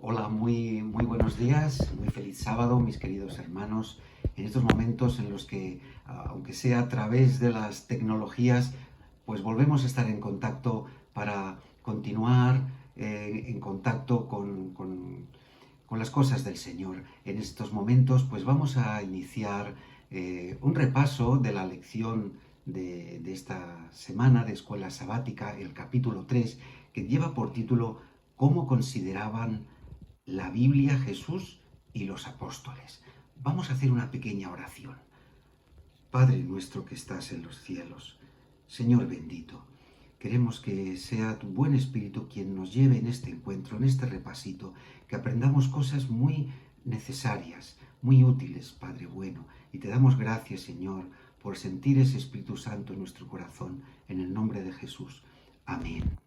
Hola, muy buenos días, muy feliz sábado, mis queridos hermanos. En estos momentos en los que, aunque sea a través de las tecnologías, pues volvemos a estar en contacto para continuar en contacto con las cosas del Señor. En estos momentos, pues vamos a iniciar un repaso de la lección de esta semana de Escuela Sabática, el capítulo 3, que lleva por título ¿Cómo consideraban la Biblia, Jesús y los apóstoles? Vamos a hacer una pequeña oración. Padre nuestro que estás en los cielos, Señor bendito, queremos que sea tu buen espíritu quien nos lleve en este encuentro, en este repasito, que aprendamos cosas muy necesarias, muy útiles, Padre bueno, y te damos gracias, Señor, por sentir ese Espíritu Santo en nuestro corazón, en el nombre de Jesús. Amén.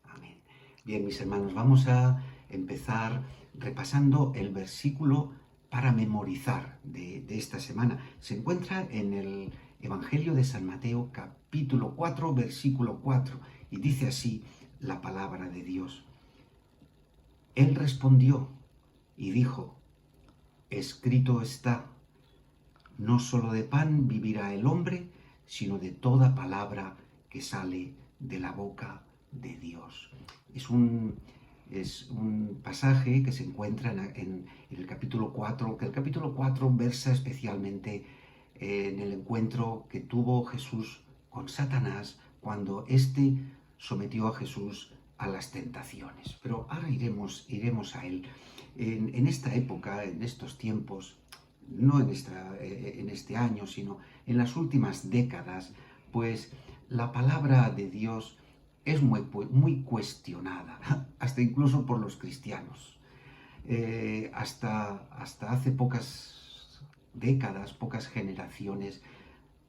Amén. Bien, mis hermanos, vamos a empezar repasando el versículo para memorizar de esta semana. Se encuentra en el Evangelio de San Mateo, capítulo 4, versículo 4, y dice así la palabra de Dios. Él respondió y dijo, escrito está, no solo de pan vivirá el hombre, sino de toda palabra que sale de la boca de Dios. Es un pasaje que se encuentra en el capítulo 4, que el capítulo 4 versa especialmente en el encuentro que tuvo Jesús con Satanás cuando éste sometió a Jesús a las tentaciones. Pero ahora iremos a él. En esta época, en estos tiempos, no en este año, sino en las últimas décadas, pues la palabra de Dios es muy cuestionada, hasta incluso por los cristianos. Hasta hace pocas décadas, pocas generaciones,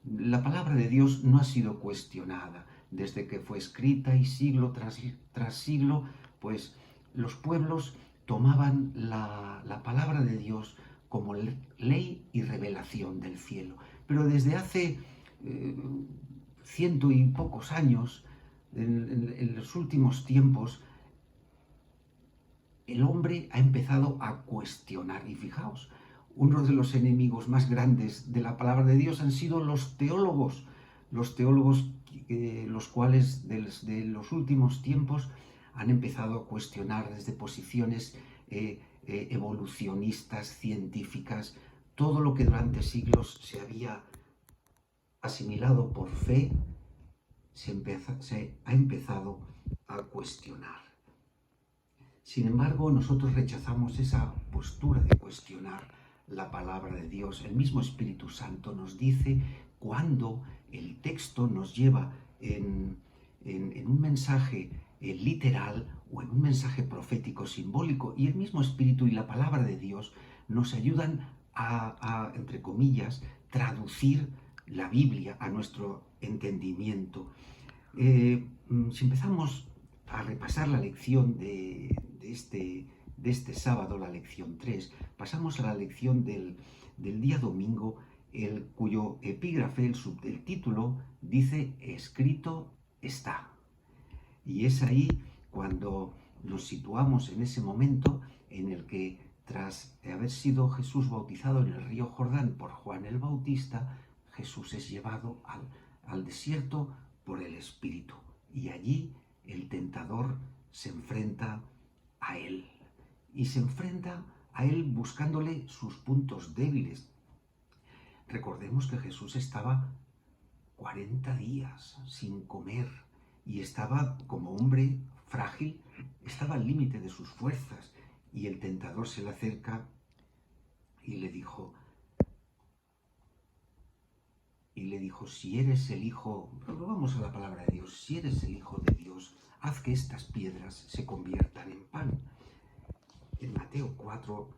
la palabra de Dios no ha sido cuestionada. Desde que fue escrita y siglo tras siglo, pues los pueblos tomaban la palabra de Dios como ley y revelación del cielo. Pero desde hace ciento y pocos años, en los últimos tiempos, el hombre ha empezado a cuestionar. Y fijaos, uno de los enemigos más grandes de la palabra de Dios han sido los teólogos los cuales desde los últimos tiempos han empezado a cuestionar desde posiciones evolucionistas, científicas, todo lo que durante siglos se había asimilado por fe, se ha empezado a cuestionar. Sin embargo, nosotros rechazamos esa postura de cuestionar la palabra de Dios. El mismo Espíritu Santo nos dice cuando el texto nos lleva en un mensaje literal o en un mensaje profético simbólico, y el mismo Espíritu y la palabra de Dios nos ayudan entre comillas, traducir la Biblia a nuestro entendimiento. Si empezamos a repasar la lección de este sábado, la lección 3, pasamos a la lección del día domingo, cuyo epígrafe, el título, dice escrito está. Y es ahí cuando nos situamos en ese momento en el que, tras haber sido Jesús bautizado en el río Jordán por Juan el Bautista, Jesús es llevado al desierto por el Espíritu. Y allí el tentador se enfrenta a él. Y se enfrenta a él buscándole sus puntos débiles. Recordemos que Jesús estaba 40 días sin comer y estaba como hombre frágil, estaba al límite de sus fuerzas, y el tentador se le acerca y le dijo, si eres el Hijo, vamos a la palabra de Dios, si eres el Hijo de Dios, haz que estas piedras se conviertan en pan. En Mateo 4,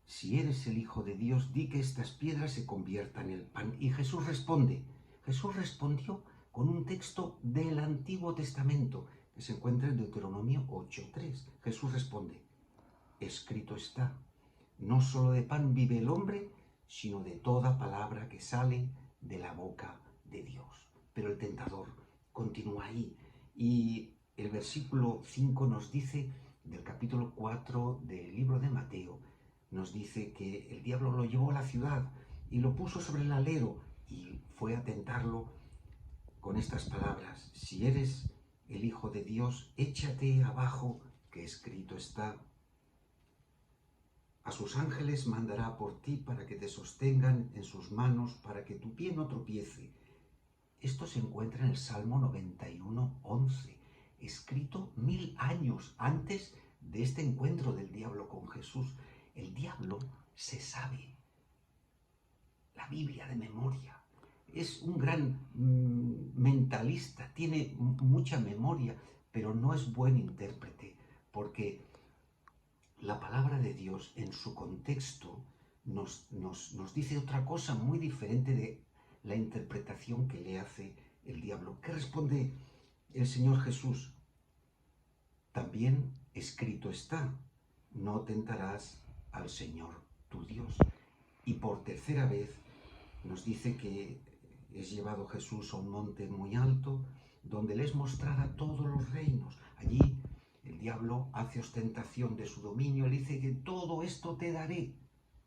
si eres el Hijo de Dios, di que estas piedras se conviertan en pan. Y Jesús respondió con un texto del Antiguo Testamento, que se encuentra en Deuteronomio 8:3. Jesús responde, escrito está, no solo de pan vive el hombre, sino de toda palabra que sale de la boca de Dios. Pero el tentador continúa ahí, y el versículo 5 nos dice del capítulo 4 del libro de Mateo nos dice que el diablo lo llevó a la ciudad y lo puso sobre el alero y fue a tentarlo con estas palabras: si eres el Hijo de Dios, échate abajo, que escrito está: a sus ángeles mandará por ti para que te sostengan en sus manos, para que tu pie no tropiece. Esto se encuentra en el Salmo 91:11, escrito 1000 años antes de este encuentro del diablo con Jesús. El diablo se sabe la Biblia de memoria. Es un gran mentalista, tiene mucha memoria, pero no es buen intérprete, porque la palabra de Dios en su contexto nos dice otra cosa muy diferente de la interpretación que le hace el diablo. ¿Qué responde el Señor Jesús? También escrito está: no tentarás al Señor tu Dios. Y por tercera vez nos dice que es llevado Jesús a un monte muy alto, donde le es mostrada todos los reinos. Allí el diablo hace ostentación de su dominio, le dice que todo esto te daré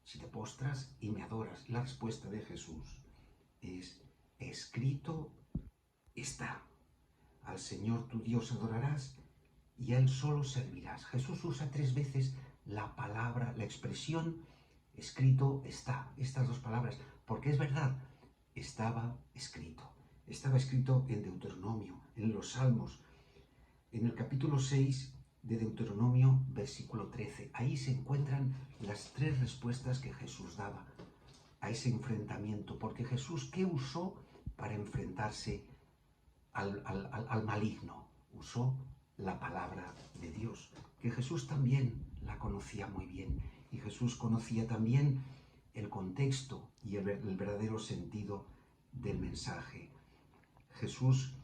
si te postras y me adoras. La respuesta de Jesús es: escrito está, al Señor tu Dios adorarás y a Él solo servirás. Jesús usa 3 veces la palabra, la expresión escrito está, estas 2 palabras, porque es verdad, estaba escrito en Deuteronomio, en los Salmos, en el capítulo 6 de Deuteronomio, versículo 13. Ahí se encuentran las 3 respuestas que Jesús daba a ese enfrentamiento, porque Jesús, ¿qué usó para enfrentarse al maligno? Usó la palabra de Dios, que Jesús también la conocía muy bien, y Jesús conocía también el contexto y el verdadero sentido del mensaje. Jesús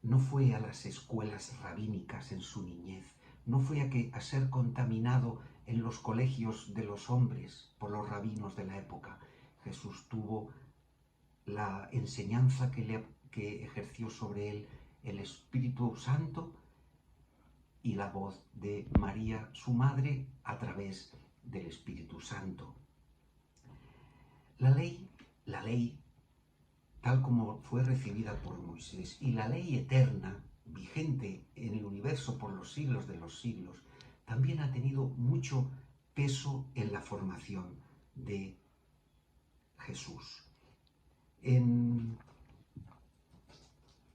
no fue a las escuelas rabínicas en su niñez, no fue a ser contaminado en los colegios de los hombres por los rabinos de la época. Jesús tuvo la enseñanza que ejerció sobre él el Espíritu Santo y la voz de María, su madre, a través del Espíritu Santo. La ley, tal como fue recibida por Moisés, y la ley eterna, vigente en el universo por los siglos de los siglos, también ha tenido mucho peso en la formación de Jesús. En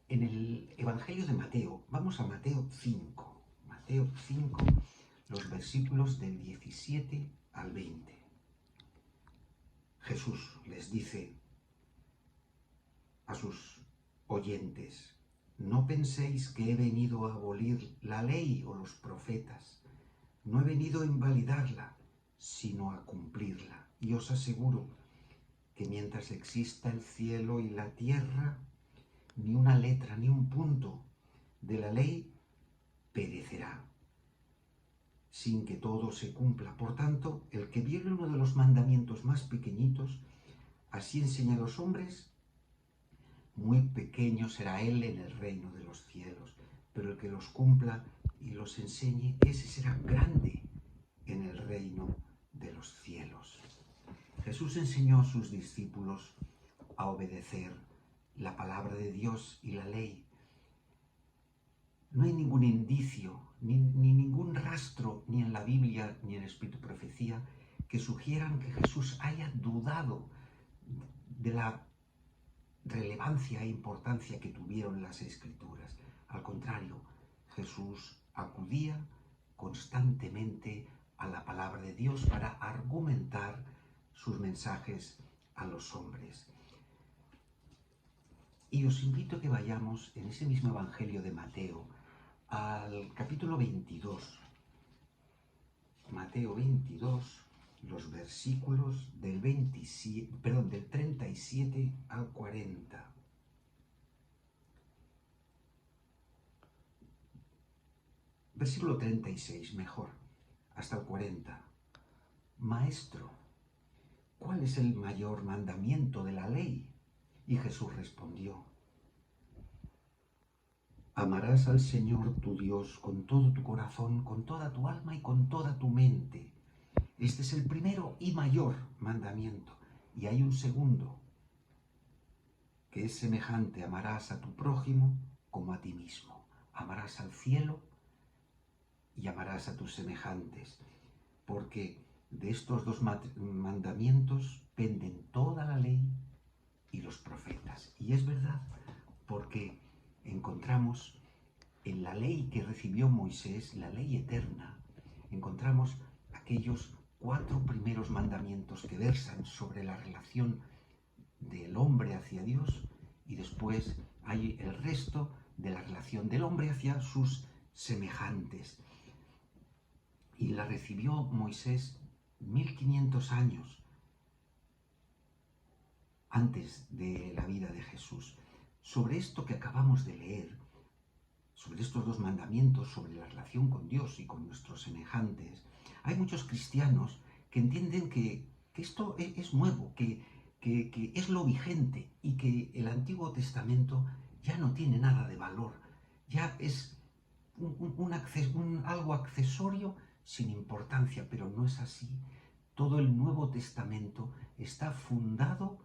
el Evangelio de Mateo, vamos a Mateo 5, los versículos del 17 al 20. Jesús les dice a sus oyentes: no penséis que he venido a abolir la ley o los profetas. No he venido a invalidarla, sino a cumplirla. Y os aseguro que mientras exista el cielo y la tierra, ni una letra, ni un punto de la ley perecerá, sin que todo se cumpla. Por tanto, el que viole uno de los mandamientos más pequeñitos, así enseña a los hombres, muy pequeño será él en el reino de los cielos. Pero el que los cumpla y los enseñe, ese será grande en el reino de los cielos. Jesús enseñó a sus discípulos a obedecer la palabra de Dios y la ley. No hay ningún indicio, ni ningún rastro, ni en la Biblia, ni en el Espíritu de Profecía, que sugieran que Jesús haya dudado de la relevancia e importancia que tuvieron las Escrituras. Al contrario, Jesús acudía constantemente a la palabra de Dios para argumentar sus mensajes a los hombres. Y os invito a que vayamos en ese mismo Evangelio de Mateo al capítulo 22. Mateo 22, los versículos del 37 al 40. Versículo 36, mejor, hasta el 40. Maestro, ¿cuál es el mayor mandamiento de la ley? Y Jesús respondió: Amarás al Señor tu Dios con todo tu corazón, con toda tu alma y con toda tu mente. Este es el primero y mayor mandamiento. Y hay un segundo, que es semejante: amarás a tu prójimo como a ti mismo. Amarás al cielo y amarás a tus semejantes, porque de estos dos mandamientos penden toda la ley y los profetas. Y es verdad, porque encontramos en la ley que recibió Moisés, la ley eterna, encontramos aquellos 4 primeros mandamientos que versan sobre la relación del hombre hacia Dios, y después hay el resto de la relación del hombre hacia sus semejantes. Y la recibió Moisés 1500 años antes de la vida de Jesús. Sobre esto que acabamos de leer, sobre estos dos mandamientos, sobre la relación con Dios y con nuestros semejantes, hay muchos cristianos que entienden que esto es nuevo, que es lo vigente, y que el Antiguo Testamento ya no tiene nada de valor, ya es algo accesorio sin importancia, pero no es así. Todo el Nuevo Testamento está fundado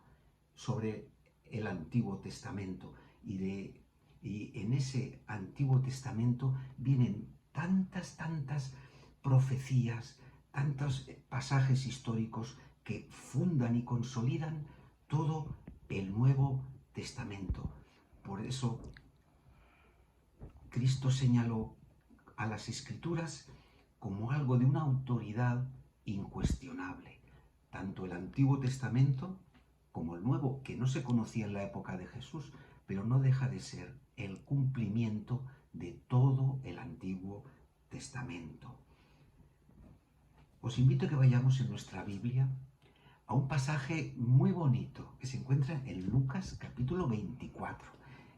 sobre el Antiguo Testamento, y en ese Antiguo Testamento vienen tantas profecías, tantos pasajes históricos que fundan y consolidan todo el Nuevo Testamento. Por eso Cristo señaló a las Escrituras como algo de una autoridad incuestionable. Tanto el Antiguo Testamento como el Nuevo, que no se conocía en la época de Jesús, pero no deja de ser el cumplimiento de todo el Antiguo Testamento. Os invito a que vayamos en nuestra Biblia a un pasaje muy bonito que se encuentra en Lucas capítulo 24.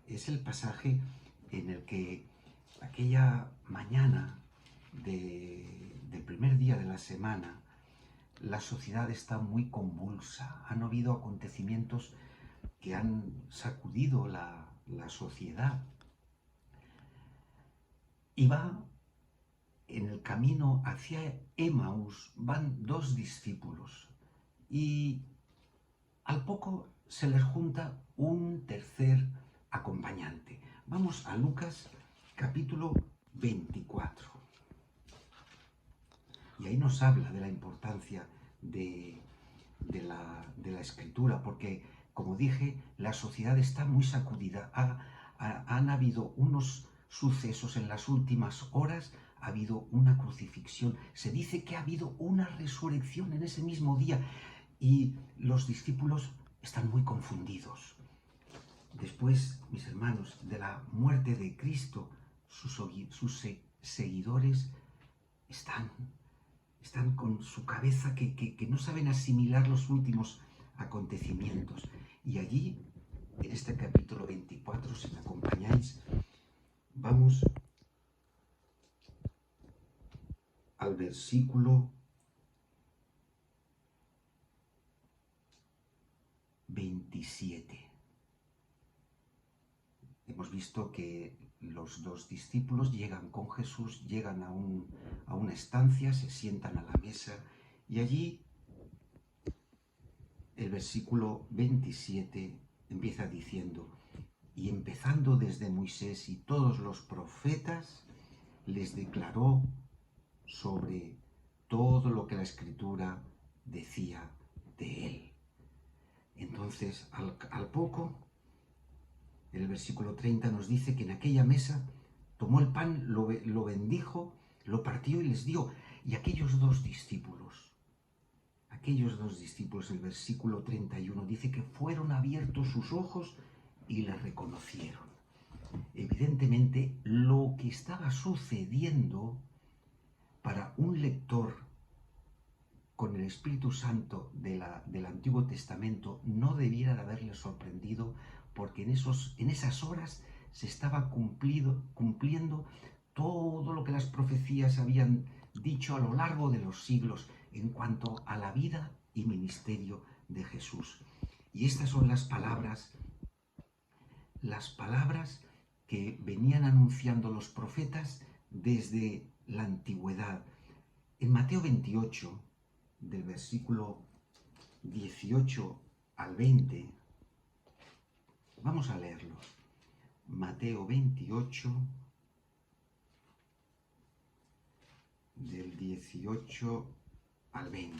Es el pasaje en el que aquella mañana del primer día de la semana, la sociedad está muy convulsa. Han habido acontecimientos que han sacudido la sociedad. Y va en el camino hacia Emaús, van 2 discípulos. Y al poco se les junta un tercer acompañante. Vamos a Lucas capítulo 24. Y ahí nos habla de la importancia de la escritura, porque, como dije, la sociedad está muy sacudida. Han habido unos sucesos en las últimas horas, ha habido una crucifixión, se dice que ha habido una resurrección en ese mismo día, y los discípulos están muy confundidos. Después, mis hermanos, de la muerte de Cristo, sus seguidores están con su cabeza que no saben asimilar los últimos acontecimientos. Y allí, en este capítulo 24, si me acompañáis, vamos al versículo 27. Hemos visto que los 2 discípulos llegan con Jesús, llegan a una estancia, se sientan a la mesa, y allí el versículo 27 empieza diciendo: y empezando desde Moisés y todos los profetas, les declaró sobre todo lo que la Escritura decía de él. Entonces, al poco, el versículo 30 nos dice que en aquella mesa tomó el pan, lo bendijo, lo partió y les dio. Y aquellos dos discípulos, el versículo 31 dice que fueron abiertos sus ojos y le reconocieron. Evidentemente, lo que estaba sucediendo para un lector con el Espíritu Santo del Antiguo Testamento no debiera de haberle sorprendido, porque en esas horas se estaba cumpliendo todo lo que las profecías habían dicho a lo largo de los siglos en cuanto a la vida y ministerio de Jesús. Y estas son las palabras que venían anunciando los profetas desde la antigüedad. En Mateo 28, del versículo 18 al 20, vamos a leerlo. Mateo 28, del 18 al 20.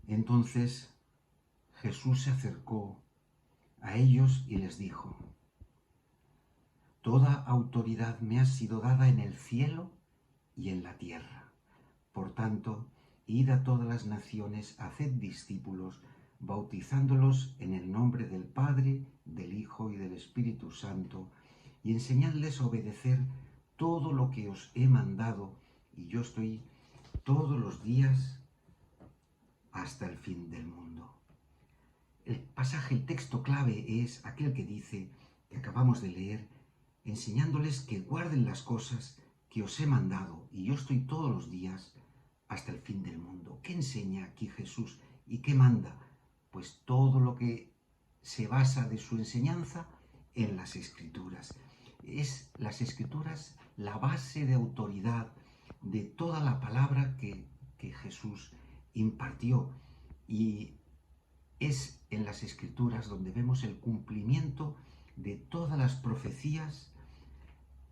Entonces Jesús se acercó a ellos y les dijo: Toda autoridad me ha sido dada en el cielo y en la tierra. Por tanto, id a todas las naciones, haced discípulos, bautizándolos en el nombre del Padre, del Hijo y del Espíritu Santo, y enseñadles a obedecer todo lo que os he mandado, y yo estoy todos los días hasta el fin del mundo. El pasaje, el texto clave es aquel que dice, que acabamos de leer, enseñándoles que guarden las cosas que os he mandado, y yo estoy todos los días hasta el fin del mundo. ¿Qué enseña aquí Jesús y qué manda? Pues todo lo que se basa de su enseñanza en las Escrituras. Es las Escrituras la base de autoridad de toda la palabra que Jesús impartió, y es en las Escrituras donde vemos el cumplimiento de todas las profecías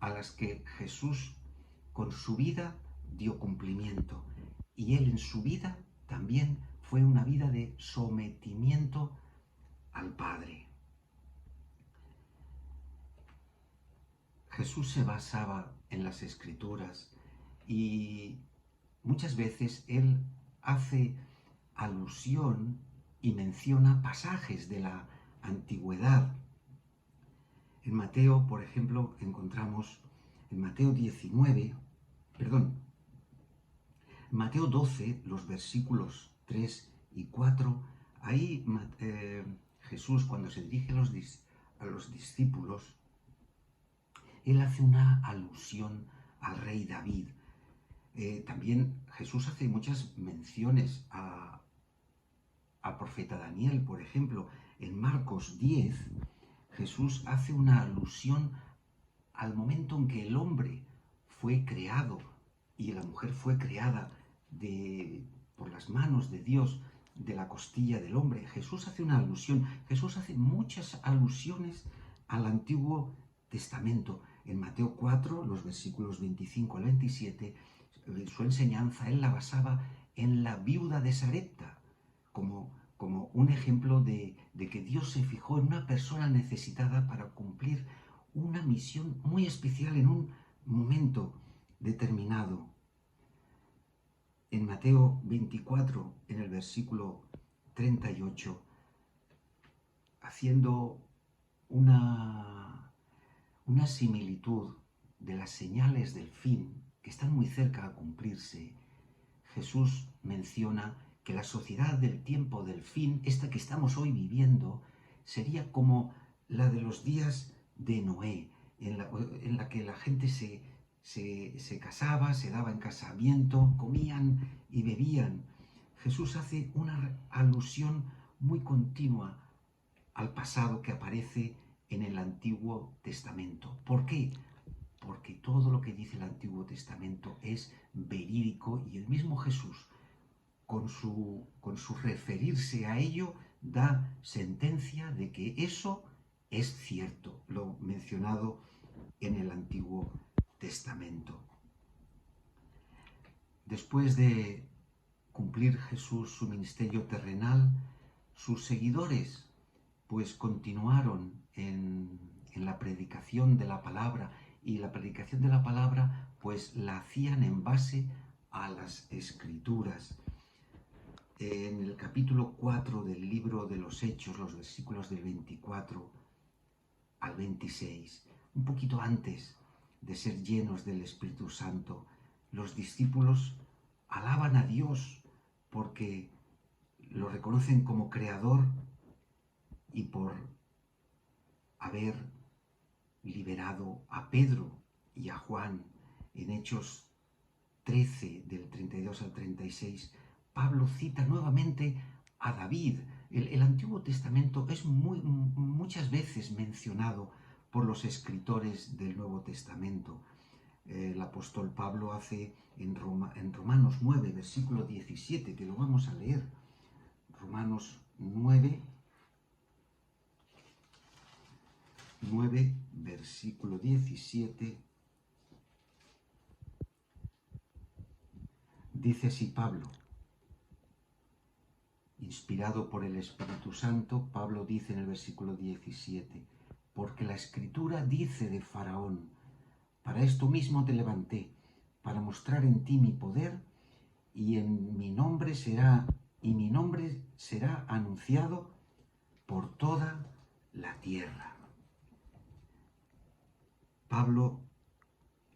a las que Jesús con su vida dio cumplimiento. Y él en su vida también fue una vida de sometimiento al Padre. Jesús se basaba en las Escrituras y muchas veces él hace alusión y menciona pasajes de la antigüedad. En Mateo, por ejemplo, encontramos en Mateo 12, los versículos 3 y 4, ahí Jesús, cuando se dirige a los discípulos, él hace una alusión al rey David. También Jesús hace muchas menciones al profeta Daniel, por ejemplo. En Marcos 10, Jesús hace una alusión al momento en que el hombre fue creado y la mujer fue creada por las manos de Dios, de la costilla del hombre. Jesús hace una alusión, Jesús hace muchas alusiones al Antiguo Testamento. En Mateo 4, los versículos 25 al 27, su enseñanza él la basaba en la viuda de Sarepta, como un ejemplo de que Dios se fijó en una persona necesitada para cumplir una misión muy especial en un momento determinado. En Mateo 24, en el versículo 38, haciendo una similitud de las señales del fin que están muy cerca a cumplirse, Jesús menciona que la sociedad del tiempo del fin, esta que estamos hoy viviendo, sería como la de los días de Noé, en la que la gente se casaba, se daba en casamiento, comían y bebían. Jesús hace una alusión muy continua al pasado que aparece en el Antiguo Testamento. ¿Por qué? Porque todo lo que dice el Antiguo Testamento es verídico, y el mismo Jesús, con su referirse a ello, da sentencia de que eso es cierto, lo mencionado en el Antiguo Testamento. Después de cumplir Jesús su ministerio terrenal, sus seguidores pues continuaron en la predicación de la palabra, y la predicación de la palabra pues la hacían en base a las Escrituras. En el capítulo 4 del libro de los Hechos, los versículos del 24 al 26, un poquito antes de ser llenos del Espíritu Santo, los discípulos alaban a Dios porque lo reconocen como creador y por haber liberado a Pedro y a Juan. En Hechos 13, del 32 al 36, Pablo cita nuevamente a David, El Antiguo Testamento es muchas veces mencionado por los escritores del Nuevo Testamento. El apóstol Pablo hace en Romanos 9, versículo 17, que lo vamos a leer. Romanos 9, versículo 17, dice así Pablo, inspirado por el Espíritu Santo. Pablo dice en el versículo 17, porque la Escritura dice de Faraón, para esto mismo te levanté, para mostrar en ti mi poder, y mi nombre será anunciado por toda la tierra. Pablo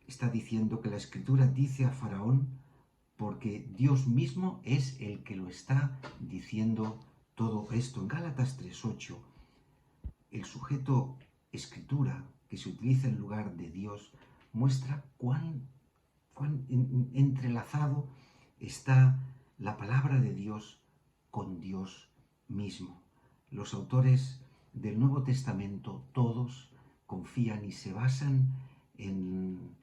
está diciendo que la Escritura dice a Faraón porque Dios mismo es el que lo está diciendo todo esto. En Gálatas 3:8, el sujeto Escritura que se utiliza en lugar de Dios muestra cuán entrelazado está la palabra de Dios con Dios mismo. Los autores del Nuevo Testamento todos confían y se basan en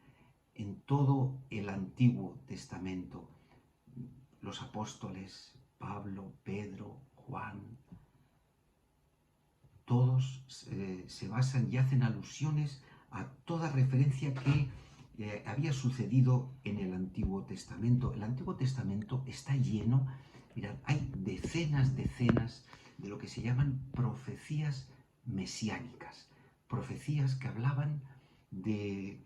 todo el Antiguo Testamento. Los apóstoles, Pablo, Pedro, Juan, todos se basan y hacen alusiones a toda referencia que había sucedido en el Antiguo Testamento. El Antiguo Testamento está lleno, mirad, hay decenas de lo que se llaman profecías mesiánicas, profecías que hablaban de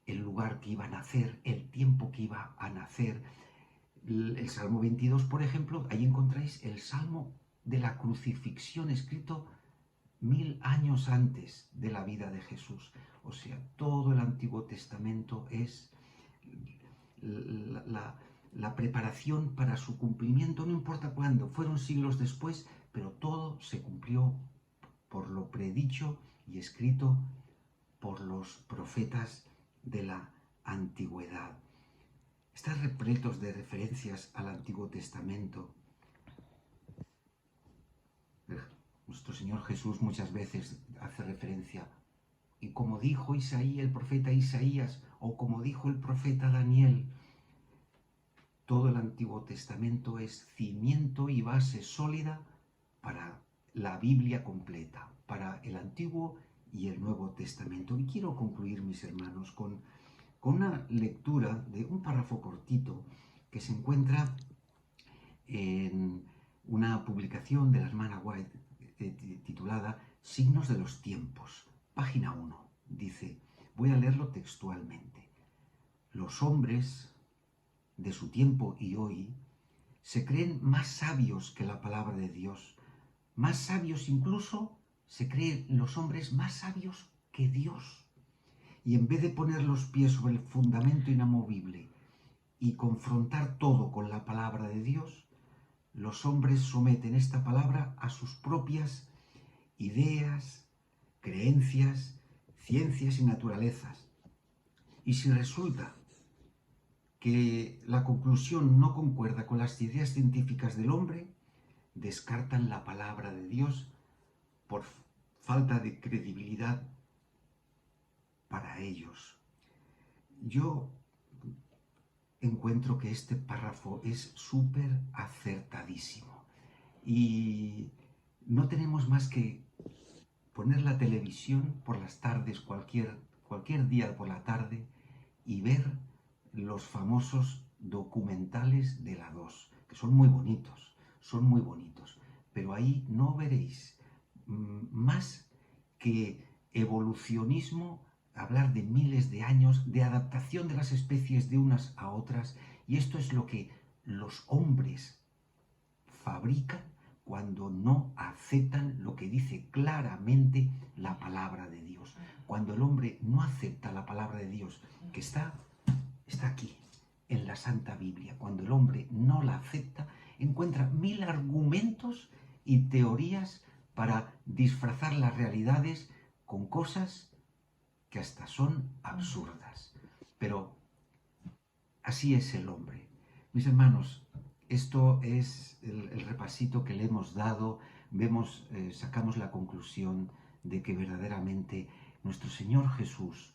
el lugar que iba a nacer, el tiempo que iba a nacer. El Salmo 22, por ejemplo, ahí encontráis el Salmo de la crucifixión escrito 1000 años antes de la vida de Jesús. O sea, todo el Antiguo Testamento es la preparación para su cumplimiento, no importa cuándo, fueron siglos después, pero todo se cumplió por lo predicho y escrito por los profetas de la antigüedad. Están repletos de referencias al Antiguo Testamento. Nuestro Señor Jesús muchas veces hace referencia, y como dijo Isaías, el profeta Isaías, o como dijo el profeta Daniel, todo el Antiguo Testamento es cimiento y base sólida para la Biblia completa, para el Antiguo y el Nuevo Testamento. Y quiero concluir, mis hermanos, con una lectura de un párrafo cortito que se encuentra en una publicación de la hermana White titulada Signos de los tiempos, página 1. Dice, voy a leerlo textualmente: los hombres de su tiempo y hoy se creen más sabios que la palabra de Dios, más sabios incluso, se creen los hombres más sabios que Dios. Y en vez de poner los pies sobre el fundamento inamovible y confrontar todo con la palabra de Dios, los hombres someten esta palabra a sus propias ideas, creencias, ciencias y naturalezas. Y si resulta que la conclusión no concuerda con las ideas científicas del hombre, descartan la palabra de Dios por falta de credibilidad para ellos. Yo encuentro que este párrafo es súper acertadísimo y no tenemos más que poner la televisión por las tardes, cualquier día por la tarde, y ver los famosos documentales de la 2, que son muy bonitos, pero ahí no veréis más que evolucionismo, hablar de miles de años, de adaptación de las especies de unas a otras, y esto es lo que los hombres fabrican cuando no aceptan lo que dice claramente la palabra de Dios. Cuando el hombre no acepta la palabra de Dios, que está aquí, en la Santa Biblia, cuando el hombre no la acepta, encuentra 1000 argumentos y teorías para disfrazar las realidades con cosas que hasta son absurdas. Pero así es el hombre. Mis hermanos, Esto es el repasito que le hemos dado. Vemos, sacamos la conclusión de que verdaderamente nuestro Señor Jesús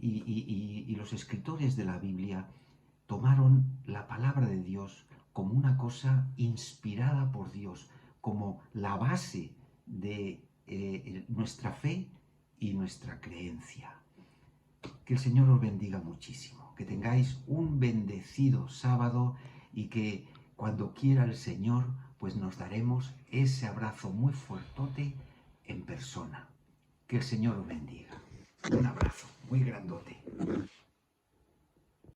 y los escritores de la Biblia tomaron la palabra de Dios como una cosa inspirada por Dios, como la base de nuestra fe y nuestra creencia. Que el Señor os bendiga muchísimo, que tengáis un bendecido sábado y que cuando quiera el Señor, pues nos daremos ese abrazo muy fuertote en persona. Que el Señor os bendiga. Un abrazo muy grandote.